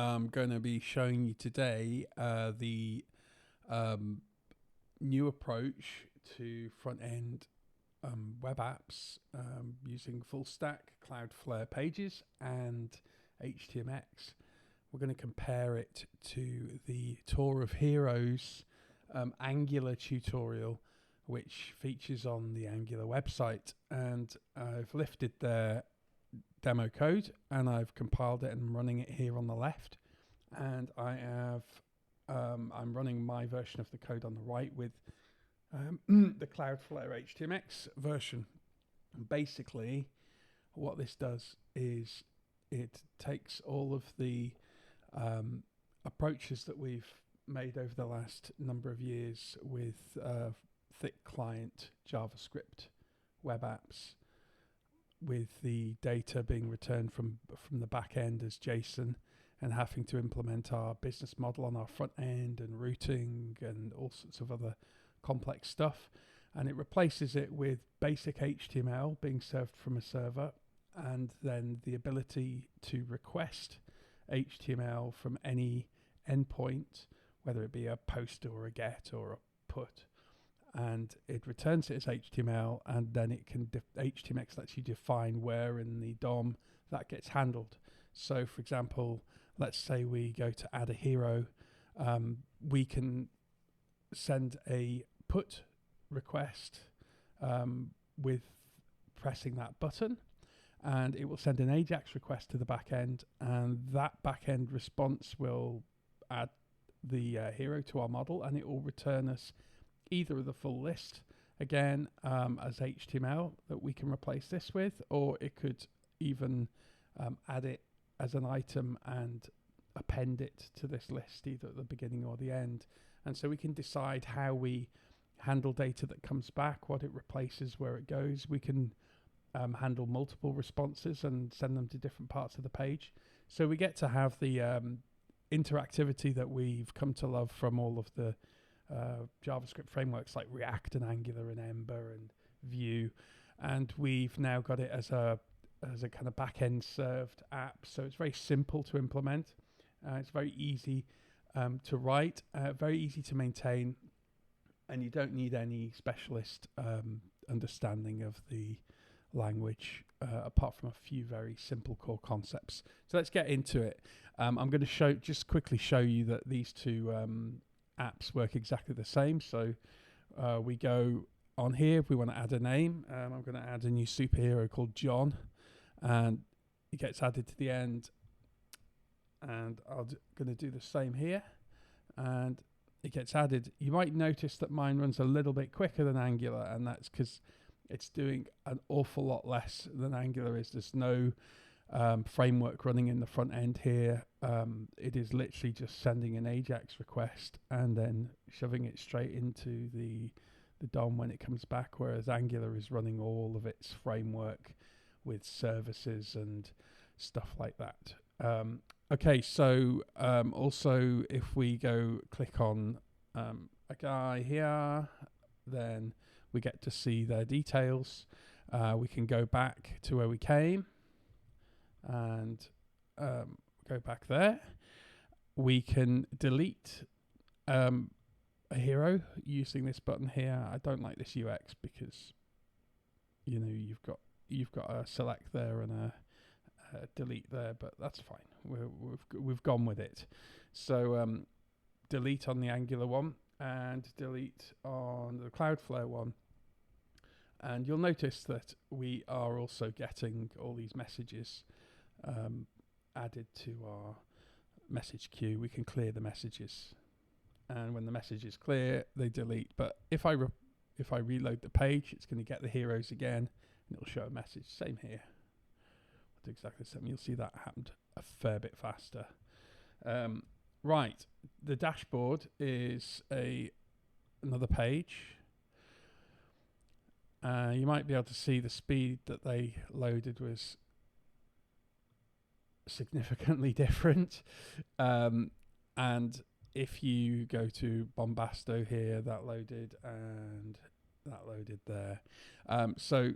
I'm going to be showing you today the new approach to front-end web apps using full stack Cloudflare pages and HTMX. We're going to compare it to the Tour of Heroes Angular tutorial, which features on the Angular website, and I've lifted their demo code and I've compiled it and running it here on the left, and I'm running my version of the code on the right with the Cloudflare HTMX version. And basically what this does is it takes all of the approaches that we've made over the last number of years with thick client JavaScript web apps, with the data being returned from the back end as JSON, and having to implement our business model on our front end and routing and all sorts of other complex stuff. And it replaces it with basic HTML being served from a server, and then the ability to request HTML from any endpoint, whether it be a post or a get or a put, and it returns it as HTML, and then it can HTMX lets you define where in the DOM that gets handled. So for example, let's say we go to add a hero, we can send a put request with pressing that button, and it will send an AJAX request to the back end, and that back end response will add the hero to our model, and it will return us either the full list again as HTML that we can replace this with, or it could even add it as an item and append it to this list either at the beginning or the end. And so we can decide how we handle data that comes back, what it replaces, where it goes. We can handle multiple responses and send them to different parts of the page. So we get to have the interactivity that we've come to love from all of the JavaScript frameworks like React and Angular and Ember and Vue, and we've now got it as a kind of back-end served app. So it's very simple to implement. It's very easy to write, very easy to maintain, and you don't need any specialist understanding of the language apart from a few very simple core concepts. So let's get into it. I'm going to just quickly show you that these two apps work exactly the same. So we go on here if we want to add a name. I'm going to add a new superhero called John, and it gets added to the end, and I'm going to do the same here, and it gets added. You might notice that mine runs a little bit quicker than Angular, and that's because it's doing an awful lot less than Angular is. There's no framework running in the front end here. It is literally just sending an AJAX request and then shoving it straight into the DOM when it comes back, whereas Angular is running all of its framework with services and stuff like that. Okay, so also if we go click on a guy here, then we get to see their details. We can go back to where we came and go back there. We can delete a hero using this button here. I don't like this UX because you've got a select there and a delete there, but that's fine. We've gone with it. So delete on the Angular one and delete on the Cloudflare one. And you'll notice that we are also getting all these messages added to our message queue. We can clear the messages, and when the message is clear, they delete. But if I reload the page, it's going to get the heroes again, and it'll show a message. Same here. We'll do exactly the same. You'll see that happened a fair bit faster. Right, the dashboard is another page. You might be able to see the speed that they loaded was significantly different. And if you go to Bombasto here, that loaded and that loaded there. So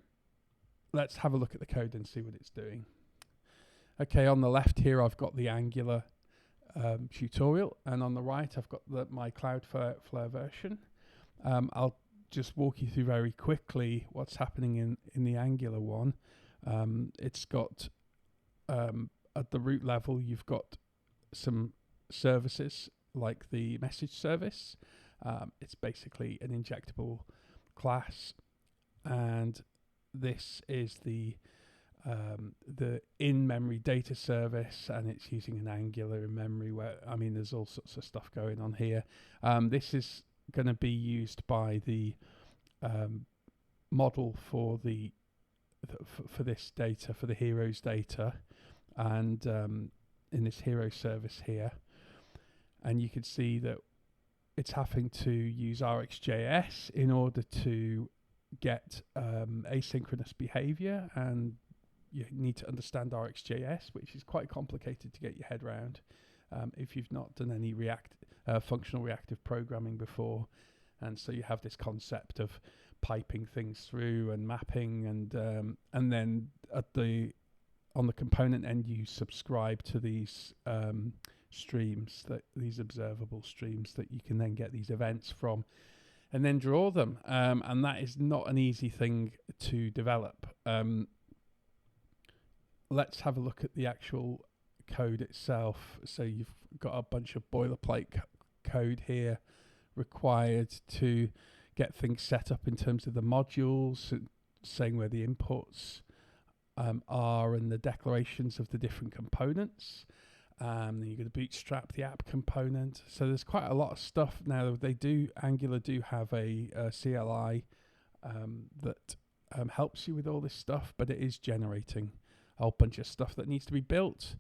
let's have a look at the code and see what it's doing. Okay, on the left here, I've got the Angular tutorial, and on the right I've got my Cloudflare version. I'll just walk you through very quickly what's happening in the Angular one. It's got at the root level, you've got some services like the message service. It's basically an injectable class, and this is the in-memory data service, and it's using an Angular in memory. Where there's all sorts of stuff going on here. This is going to be used by the model for for this data, for the heroes data, and in this hero service here, and you can see that it's having to use RxJS in order to get asynchronous behavior, and you need to understand RxJS, which is quite complicated to get your head around if you've not done any functional reactive programming before. And so you have this concept of piping things through and mapping, and then on the component end you subscribe to these streams, these observable streams that you can then get these events from, and then draw them. And that is not an easy thing to develop. Let's have a look at the actual code itself. So you've got a bunch of boilerplate code here required to get things set up in terms of the modules, saying where the inputs are and the declarations of the different components. Then you're going to bootstrap the app component. So there's quite a lot of stuff now. Angular do have a CLI that helps you with all this stuff, but it is generating a whole bunch of stuff that needs to be built.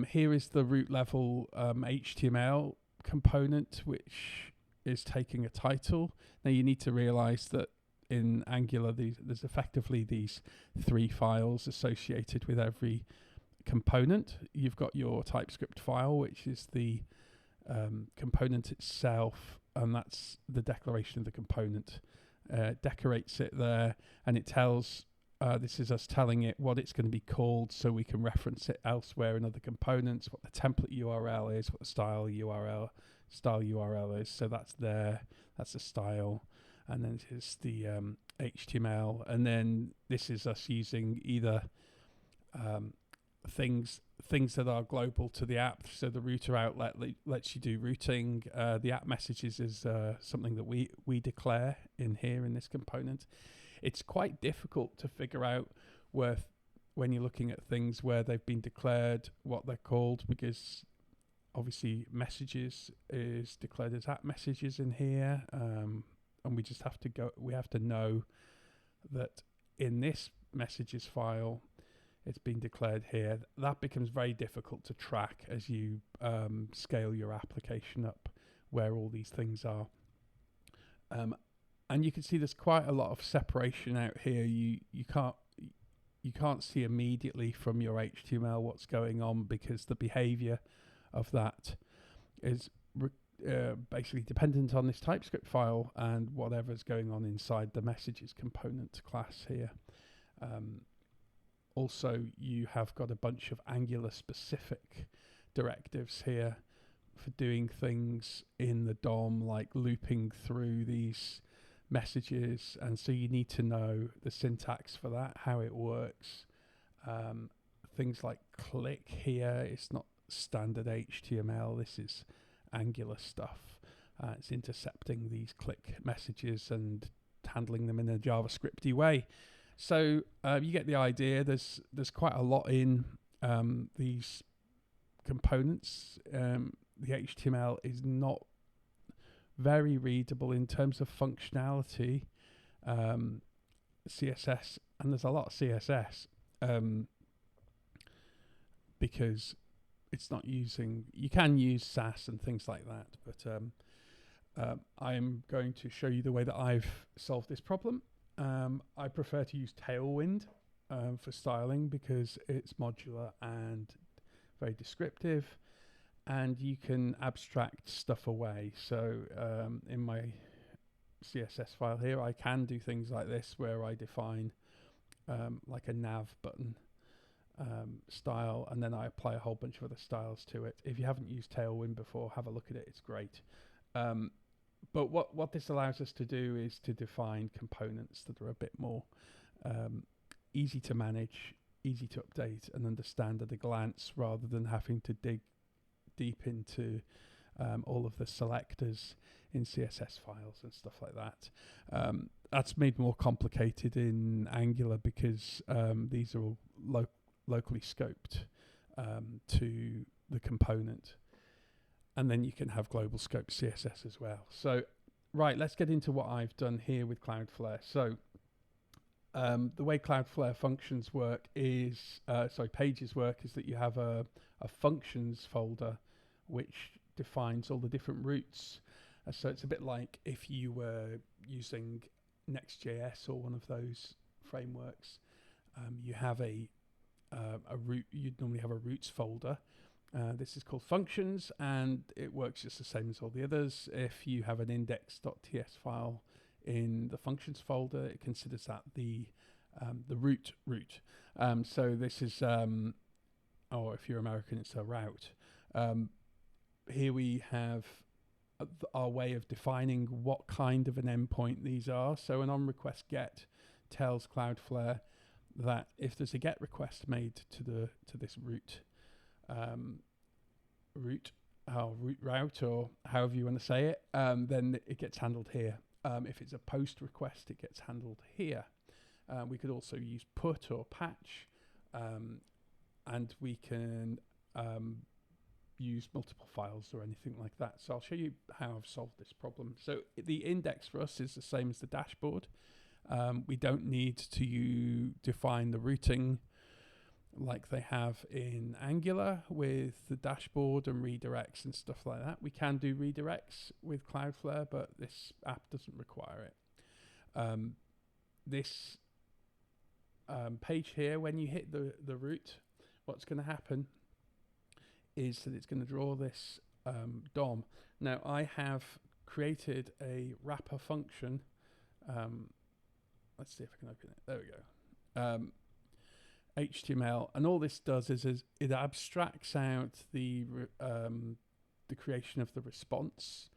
Here is the root level HTML component, which is taking a title. Now you need to realize that in Angular there's effectively these 3 files associated with every component. You've got your TypeScript file, which is the component itself, and that's the declaration of the component. Decorates it there, and it tells this is us telling it what it's going to be called, so we can reference it elsewhere in other components, what the template URL is, what the style URL is. So that's there, that's the style, and then it's the HTML, and then this is us using either things that are global to the app. So the router outlet lets you do routing. The app messages is something that we declare in here in this component. It's quite difficult to figure out when you're looking at things where they've been declared, what they're called, because obviously messages is declared as app messages in here, and we have to know that in this messages file it's been declared here. That becomes very difficult to track as you scale your application up, where all these things are. And you can see there's quite a lot of separation out here. You can't see immediately from your HTML what's going on, because the behavior of that is basically dependent on this TypeScript file and whatever's going on inside the messages component class here. Also, you have got a bunch of Angular specific directives here for doing things in the DOM, like looping through these messages, and so you need to know the syntax for that, how it works. Things like click here, it's not standard HTML, this is Angular stuff. It's intercepting these click messages and handling them in a JavaScripty way. So you get the idea. There's quite a lot in these components. The HTML is not very readable in terms of functionality. CSS, and there's a lot of CSS because it's not using. You can use Sass and things like that, but I'm going to show you the way that I've solved this problem. I prefer to use Tailwind for styling because it's modular and very descriptive, and you can abstract stuff away. So in my CSS file here, I can do things like this, where I define like a nav button style, and then I apply a whole bunch of other styles to it. If you haven't used Tailwind before, have a look at it. It's great. But what this allows us to do is to define components that are a bit more easy to manage, easy to update and understand at a glance, rather than having to dig deep into all of the selectors in CSS files and stuff like that. That's made more complicated in Angular because these are all locally scoped to the component. And then you can have global scope CSS as well. So, right, let's get into what I've done here with Cloudflare. So, the way Cloudflare functions work is, pages work, is that you have a functions folder which defines all the different routes. So it's a bit like if you were using Next.js or one of those frameworks, you have a root. You'd normally have a routes folder. This is called functions, and it works just the same as all the others. If you have an index.ts file in the functions folder, it considers that the root. So this is, or if you're American, it's a route. Here we have our way of defining what kind of an endpoint these are. So an on-request get tells Cloudflare that if there's a get request made to this route route, or however you want to say it, then it gets handled here. If it's a post request, it gets handled here. We could also use put or patch, and we can use multiple files or anything like that. So I'll show you how I've solved this problem. So the index for us is the same as the dashboard. We don't need to define the routing like they have in Angular with the dashboard and redirects and stuff like that. We can do redirects with Cloudflare, but this app doesn't require it. This page here, when you hit the root, what's going to happen is that it's going to draw this DOM. Now I have created a wrapper function. Let's see if I can open it. There we go. HTML, and all this does is it abstracts out the creation of the response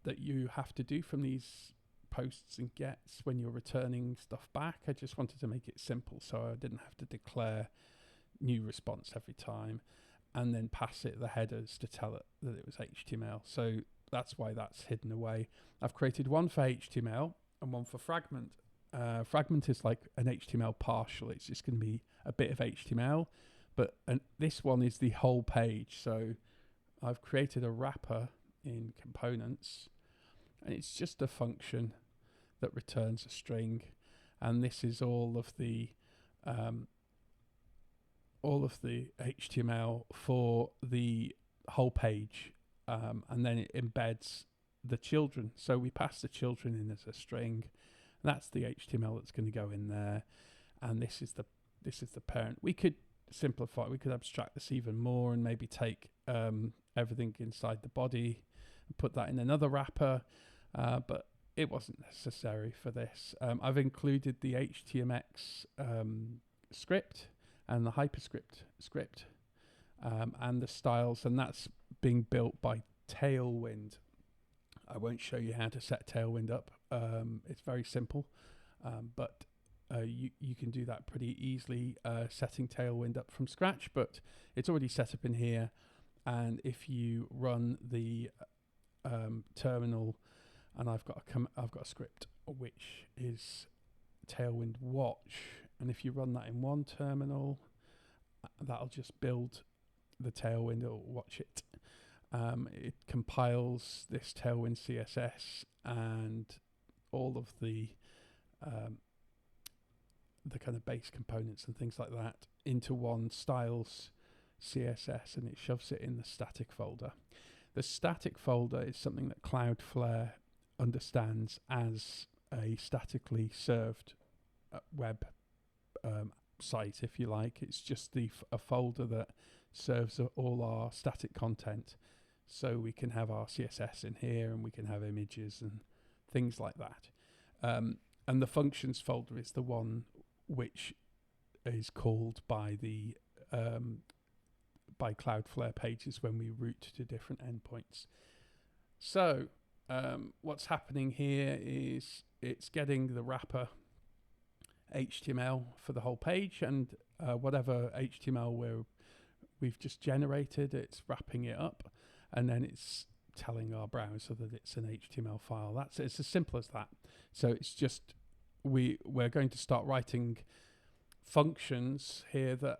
that you have to do from these posts and gets when you're returning stuff back. I just wanted to make it simple so I didn't have to declare new response every time and then pass it the headers to tell it that it was HTML. So that's why that's hidden away. I've created one for HTML and one for fragment. Fragment is like an HTML partial. It's just going to be a bit of HTML, but this one is the whole page. So I've created a wrapper in components, and it's just a function that returns a string, and this is all of the HTML for the whole page, and then it embeds the children. So we pass the children in as a string. That's the HTML that's going to go in there, and this is the parent. We could simplify. We could abstract this even more and maybe take everything inside the body and put that in another wrapper, but it wasn't necessary for this. I've included the HTMX script and the hyperscript script and the styles, and that's being built by Tailwind. I won't show you how to set Tailwind up. It's very simple, but you can do that pretty easily, setting Tailwind up from scratch, but it's already set up in here. And if you run the terminal, and I've got a script which is Tailwind watch, and if you run that in one terminal, that'll just build the Tailwind or watch it. It compiles this Tailwind CSS and all of the kind of base components and things like that into one styles CSS, and it shoves it in the static folder. The static folder is something that Cloudflare understands as a statically served web site, if you like. It's just a folder that serves all our static content. So we can have our CSS in here, and we can have images and things like that. And the functions folder is the one which is called by the by Cloudflare pages when we route to different endpoints. So what's happening here is it's getting the wrapper HTML for the whole page, and whatever HTML we've just generated, it's wrapping it up, and then it's telling our browser that it's an HTML file. It's as simple as that. So it's just we're going to start writing functions here that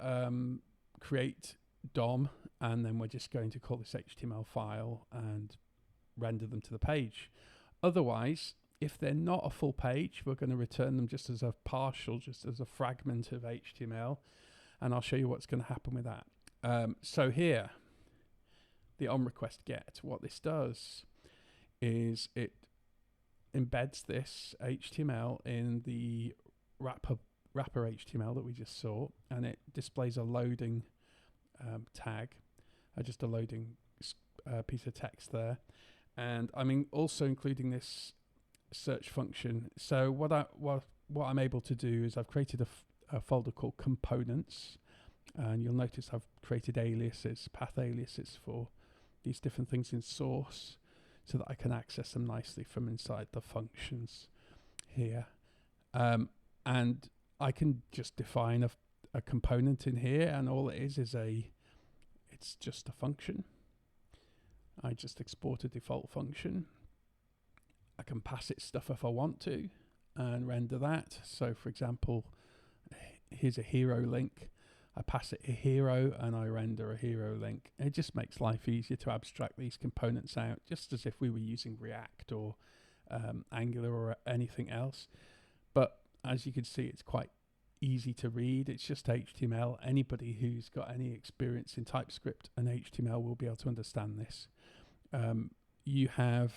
create DOM, and then we're just going to call this HTML file and render them to the page. Otherwise, if they're not a full page, we're going to return them just as a partial, just as a fragment of HTML, and I'll show you what's going to happen with that. So here, the onRequestGet, what this does is it embeds this HTML in the wrapper HTML that we just saw, and it displays a loading tag, just a loading piece of text there. And I'm also including this search function. So what I'm able to do is I've created a folder called components, and you'll notice I've created aliases, path aliases for these different things in source, so that I can access them nicely from inside the functions here. And I can just define a component in here, and all it is it's just a function. I just export a default function. I can pass it stuff if I want to and render that. So for example, here's a hero link. I pass it a hero and I render a hero link. It just makes life easier to abstract these components out, just as if we were using React or Angular or anything else. But as you can see, it's quite easy to read. It's just HTML. Anybody who's got any experience in TypeScript and HTML will be able to understand this. You have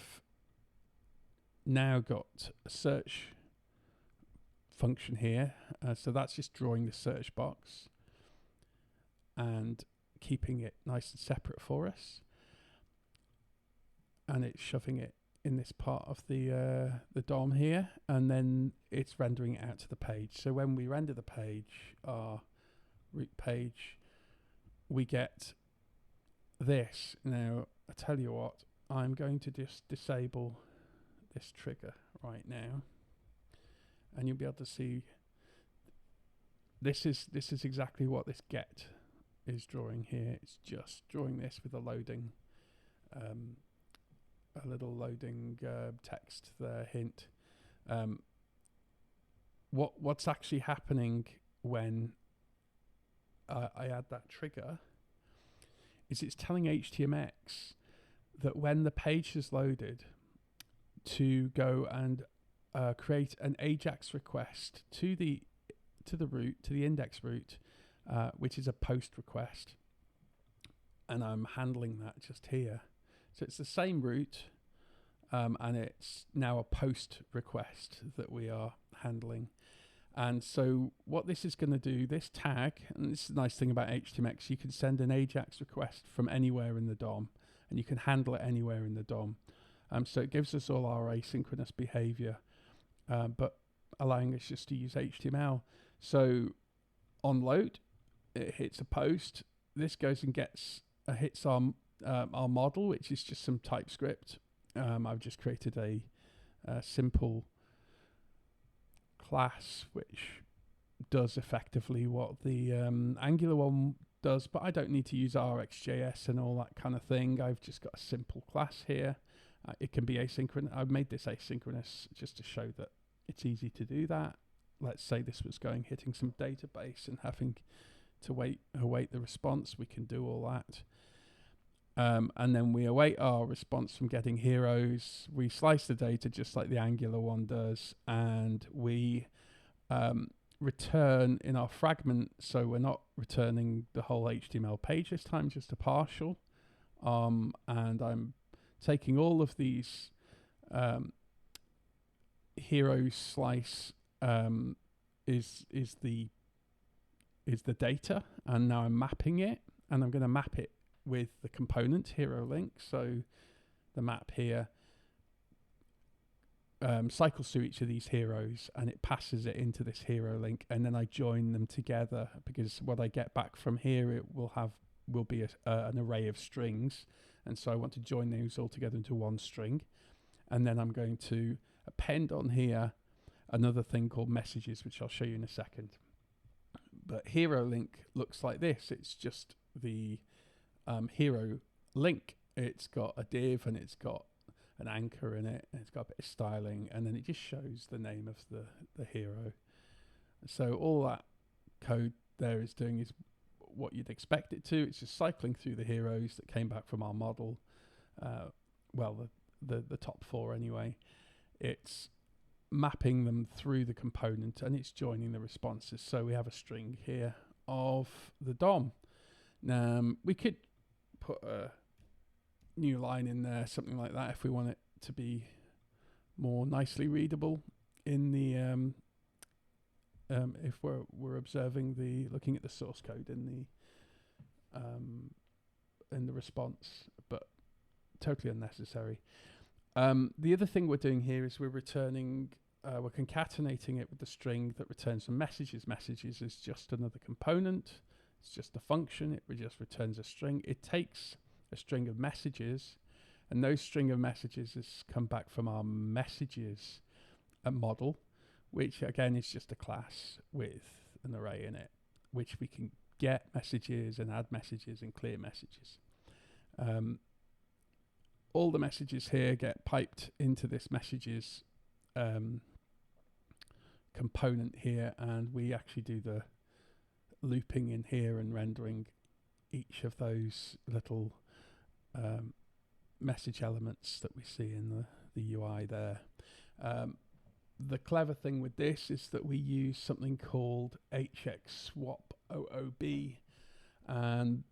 now got a search function here. So that's just drawing the search box and keeping it nice and separate for us. And it's shoving it in this part of the DOM here, and then it's rendering it out to the page. So when we render the page, our root page, we get this. Now, I tell you what, I'm going to just disable this trigger right now, and you'll be able to see this is exactly what this get is drawing here. It's just drawing this with a loading a little loading text there, hint. What's actually happening when I add that trigger is it's telling HTMX that when the page is loaded, to go and create an AJAX request to the root, to the index root, which is a post request, and I'm handling that just here. So it's the same root, and it's now a post request that we are handling. And so what this is going to do, this tag, and this is the nice thing about HTMX, you can send an AJAX request from anywhere in the DOM, and you can handle it anywhere in the DOM. So it gives us all our asynchronous behavior, but allowing us just to use HTML. So on load, it hits a post. This goes and hits our model, which is just some TypeScript. I've just created a simple class which does effectively what the Angular one does, but I don't need to use RxJS and all that kind of thing. I've just got a simple class here. It can be asynchronous. I've made this asynchronous just to show that it's easy to do that. Let's say this was hitting some database and having to await the response. We can do all that. And then we await our response from getting heroes. We slice the data just like the Angular one does, and we return in our fragment. So we're not returning the whole HTML page this time, just a partial. And I'm taking all of these hero slice is the data, and now I'm mapping it, and I'm going to map it with the component hero link. So the map here cycles through each of these heroes, and it passes it into this hero link, and then I join them together, because what I get back from here, it will be an array of strings, and so I want to join those all together into one string. And then I'm going to append on here another thing called messages, which I'll show you in a second. But hero link looks like this. It's just the hero link. It's got a div, and it's got an anchor in it, and it's got a bit of styling, and then it just shows the name of the hero. So all that code there is doing is what you'd expect it to. It's just cycling through the heroes that came back from our model. The top 4 anyway. It's mapping them through the component, and it's joining the responses. So we have a string here of the DOM. Now we could put a new line in there, something like that, if we want it to be more nicely readable in the if we're observing looking at the source code in the response, but totally unnecessary. The other thing we're doing here is we're concatenating it with the string that returns some messages. Messages is just another component. It's just a function. It just returns a string. It takes a string of messages, and those string of messages has come back from our messages model, which again is just a class with an array in it, which we can get messages and add messages and clear messages. All the messages here get piped into this messages component here, and we actually do the looping in here and rendering each of those little message elements that we see in the UI there. The clever thing with this is that we use something called HTMX swap OOB, and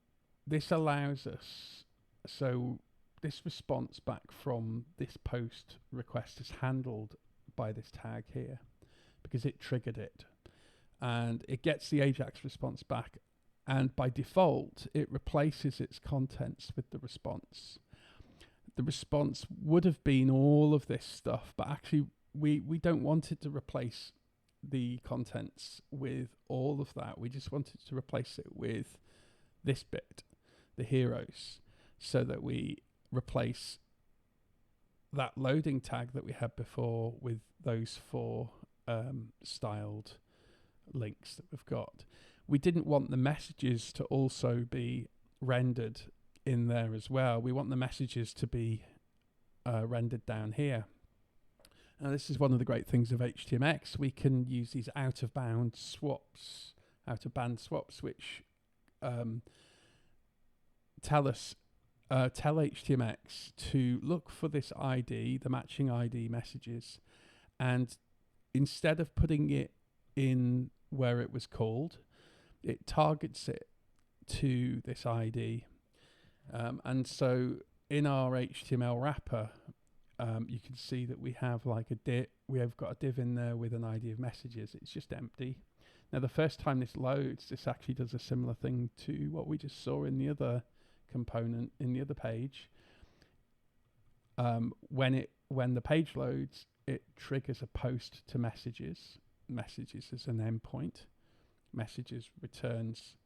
this allows us, so this response back from this post request is handled by this tag here because it triggered it, and it gets the AJAX response back, and by default it replaces its contents with the response. The response would have been all of this stuff, but actually we don't want it to replace the contents with all of that. We just want it to replace it with this bit, the heroes, so that we replace that loading tag that we had before with those 4 styled links that we've got. We didn't want the messages to also be rendered in there as well. We want the messages to be rendered down here. Now this is one of the great things of HTMX. We can use these out-of-band swaps, which tell HTMX to look for this ID, the matching ID messages, and instead of putting it in where it was called, it targets it to this ID. And so in our HTML wrapper, you can see that we have like a div. We have got a div in there with an ID of messages. It's just empty. Now the first time this loads, this actually does a similar thing to what we just saw in the other component in the other page. When the page loads, it triggers a post to messages. Messages is an endpoint. Messages returns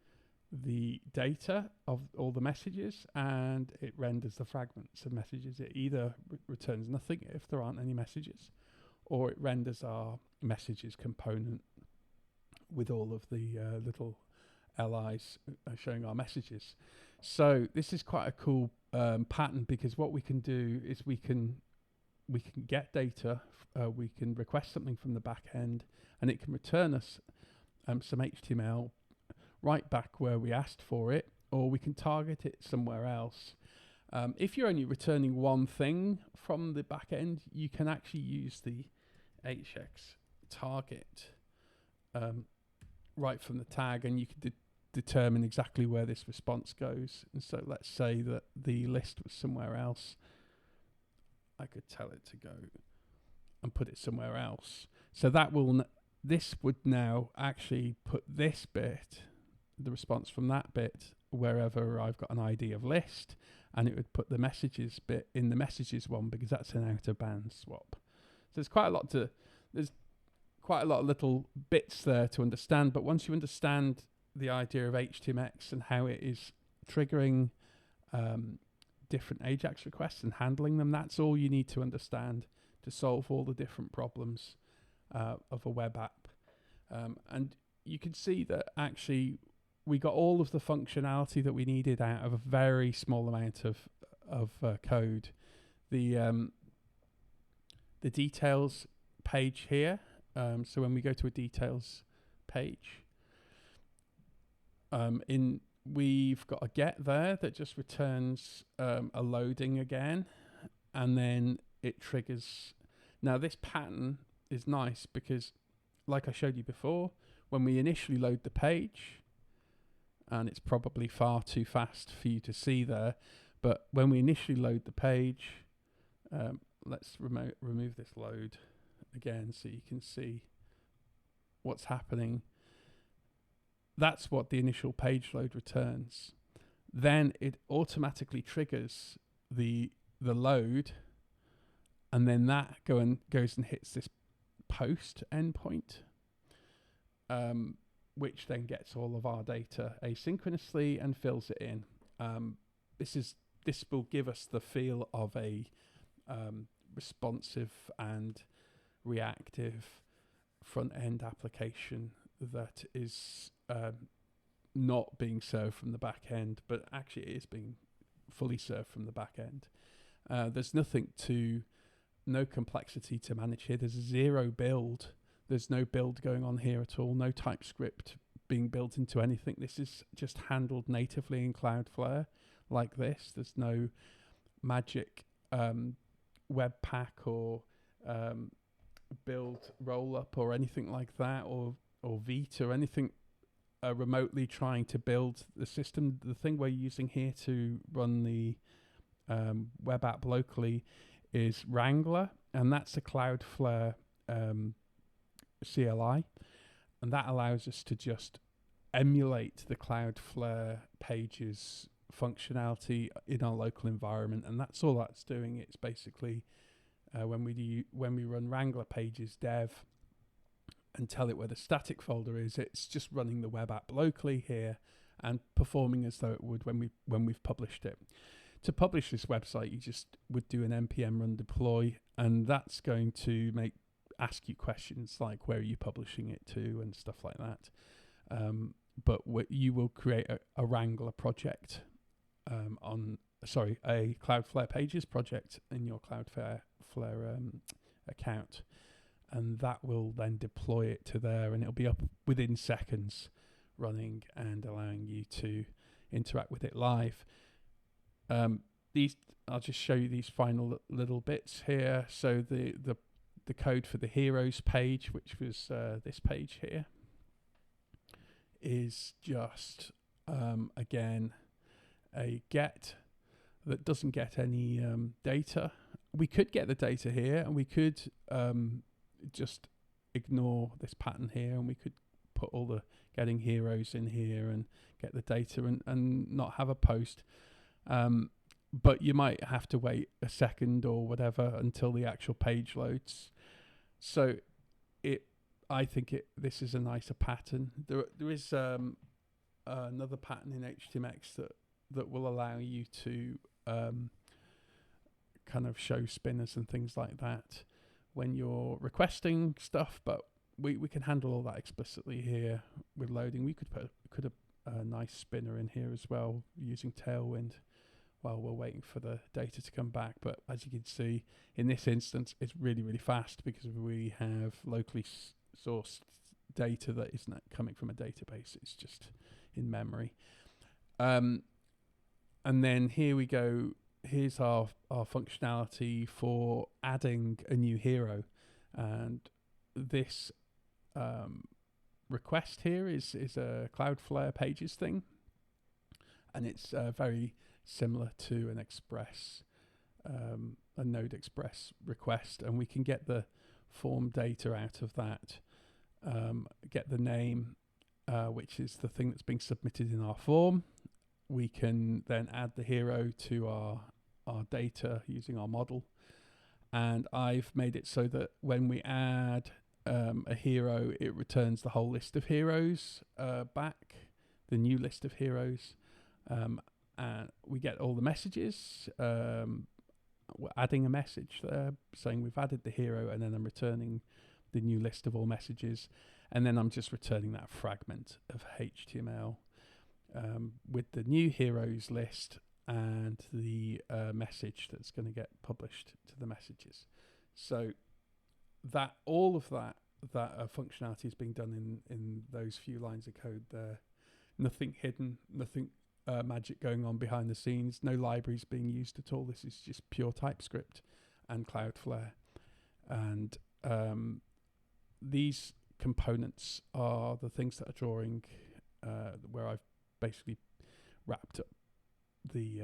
the data of all the messages, and it renders the fragments of messages. It either returns nothing if there aren't any messages, or it renders our messages component with all of the little LIs showing our messages. So this is quite a cool pattern, because what we can do is we can get data, we can request something from the back end, and it can return us some HTML right back where we asked for it, or we can target it somewhere else. If you're only returning one thing from the back end, you can actually use the HTMX target right from the tag, and you can determine exactly where this response goes. And so let's say that the list was somewhere else. I could tell it to go and put it somewhere else. So that will this would now actually put this bit, the response from that bit, wherever I've got an ID of list, and it would put the messages bit in the messages one, because that's an out-of-band swap. there's quite a lot of little bits there to understand. But once you understand the idea of HTMX and how it is triggering different AJAX requests and handling them, that's all you need to understand to solve all the different problems of a web app. And you can see that actually we got all of the functionality that we needed out of a very small amount of code. The details page here. So when we go to a details page, we've got a get there that just returns a loading again, and then it triggers. Now this pattern is nice because, like I showed you before, when we initially load the page, and it's probably far too fast for you to see there, but when we initially load the page, let's remove this load again so you can see what's happening. That's what the initial page load returns. Then it automatically triggers the load, and then that goes and hits this post endpoint, which then gets all of our data asynchronously and fills it in. This will give us the feel of a responsive and reactive front-end application that is not being served from the back end, but actually it is being fully served from the back end. There's no complexity to manage here. There's zero build. There's no build going on here at all. No TypeScript being built into anything. This is just handled natively in Cloudflare like this. There's no magic Webpack or build roll-up or anything like that, or Vite or anything remotely trying to build the system. The thing we're using here to run the web app locally is Wrangler, and that's a Cloudflare CLI, and that allows us to just emulate the Cloudflare pages functionality in our local environment, and that's all that's doing. It's basically when we run Wrangler pages dev and tell it where the static folder is, it's just running the web app locally here and performing as though it would when we've published it. To publish this website, you just would do an npm run deploy, and that's going to ask you questions like where are you publishing it to and stuff like that. But you will create a Wrangler project a Cloudflare Pages project in your Cloudflare account, and that will then deploy it to there, and it'll be up within seconds, running and allowing you to interact with it live. I'll just show you these final little bits here. So the code for the heroes page, which was this page here, is just again a get that doesn't get any data. We could get the data here, and we could just ignore this pattern here, and we could put all the getting heroes in here and get the data and not have a post. But you might have to wait a second or whatever until the actual page loads. So I think this is a nicer pattern. There is another pattern in HTMX that will allow you to kind of show spinners and things like that when you're requesting stuff, but we can handle all that explicitly here with loading. We could put a nice spinner in here as well using Tailwind while we're waiting for the data to come back. But as you can see, in this instance, it's really, really fast because we have locally sourced data that isn't coming from a database. It's just in memory. And then here we go. Here's our functionality for adding a new hero. And this request here is a Cloudflare Pages thing. And it's very similar to an Express, a Node Express request. And we can get the form data out of that, get the name, which is the thing that's being submitted in our form. We can then add the hero to our data using our model, and I've made it so that when we add a hero, it returns the whole list of heroes back, the new list of heroes, and we get all the messages. We're adding a message there saying we've added the hero, and then I'm returning the new list of all messages, and then I'm just returning that fragment of HTML with the new heroes list and the message that's going to get published to the messages. So that all of that functionality is being done in those few lines of code there. Nothing hidden, nothing magic going on behind the scenes, no libraries being used at all. This is just pure TypeScript and Cloudflare. And these components are the things that are drawing, where I've basically wrapped up the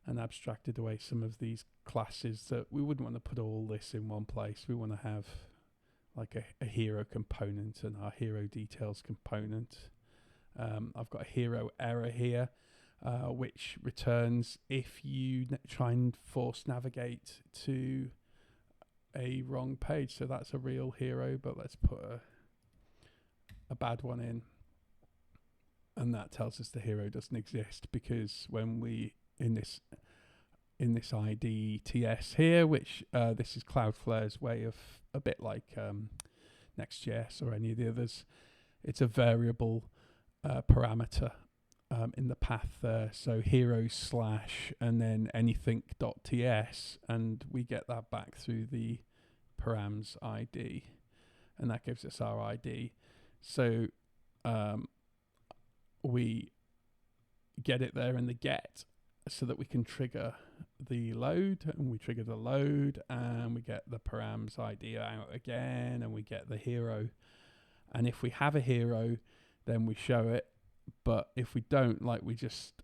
and abstracted away some of these classes that we wouldn't want to put all this in one place. We want to have like a hero component and our hero details component. I've got a hero error here, which returns if you try and force navigate to a wrong page. So that's a real hero, but let's put a bad one in. And that tells us the hero doesn't exist, because when we in this ID TS here, which this is Cloudflare's way of, a bit like Next.js or any of the others, it's a variable parameter in the path there. So heroes / and then anything.ts, and we get that back through the params ID, and that gives us our ID. So we get it there in the get, so that we can trigger the load, and we trigger the load, and we get the params ID out again, and we get the hero. And if we have a hero, then we show it, but if we don't, like we just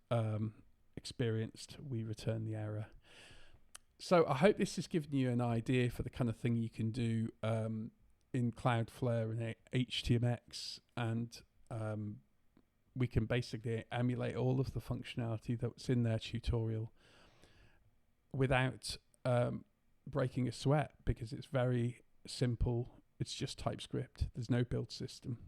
experienced, we return the error. So I hope this has given you an idea for the kind of thing you can do in Cloudflare and HTMX, and we can basically emulate all of the functionality that's in their tutorial without breaking a sweat, because it's very simple. It's just TypeScript. There's no build system.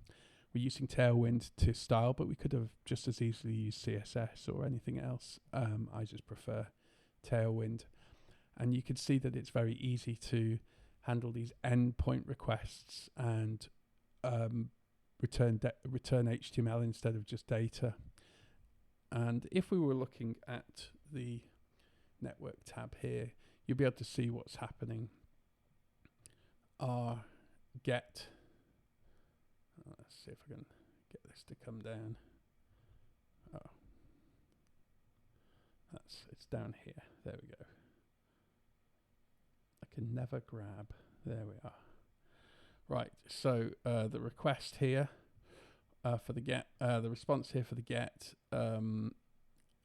We're using Tailwind to style, but we could have just as easily used CSS or anything else. I just prefer Tailwind. And you can see that it's very easy to handle these endpoint requests and return HTML instead of just data. And if we were looking at the network tab here, you'll be able to see what's happening. Our get, let's see if I can get this to come down. Oh, it's down here. There we go. I can never grab. There we are. Right, so the request here for the get, the response here for the get, I'm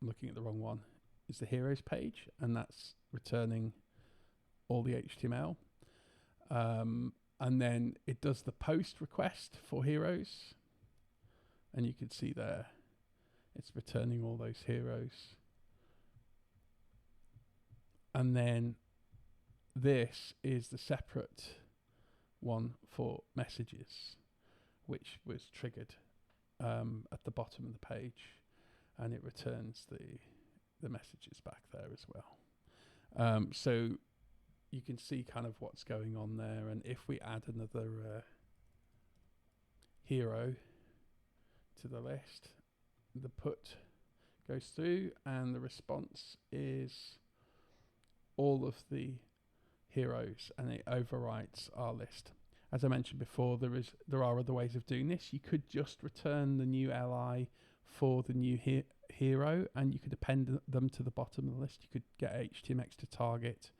looking at the wrong one, is the heroes page, and that's returning all the HTML. And then it does the post request for heroes, and you can see there it's returning all those heroes. And then this is the separate one for messages, which was triggered at the bottom of the page, and it returns the messages back there as well. So you can see kind of what's going on there. And if we add another hero to the list, the put goes through, and the response is all of the heroes, and it overwrites our list. As I mentioned before, there are other ways of doing this. You could just return the new li for the new hero, and you could append them to the bottom of the list. You could get HTMX to target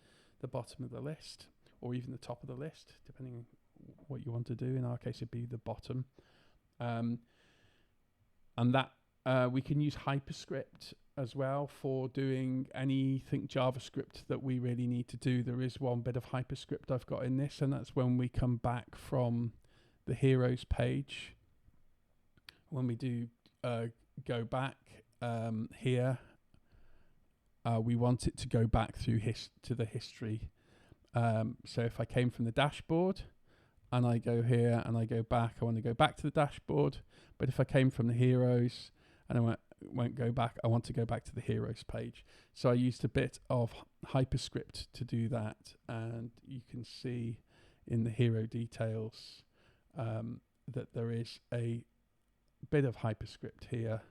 the bottom of the list, or even the top of the list, depending on what you want to do. In our case, it'd be the bottom. And that we can use Hyperscript as well for doing anything JavaScript that we really need to do. There is one bit of Hyperscript I've got in this, and that's when we come back from the heroes page. When we do go back here, we want it to go back through to the history So if I came from the dashboard and I go here and I go back, I want to go back to the dashboard. But if I came from the heroes and I won't go back, I want to go back to the heroes page. So I used a bit of hyperscript to do that. And you can see in the hero details that there is a bit of hyperscript here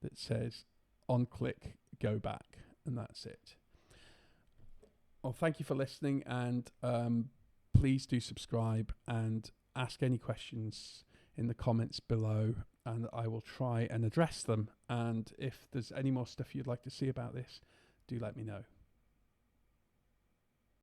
that says on click, go back, and that's it. Well, thank you for listening, and please do subscribe and ask any questions in the comments below, and I will try and address them. And if there's any more stuff you'd like to see about this, do let me know.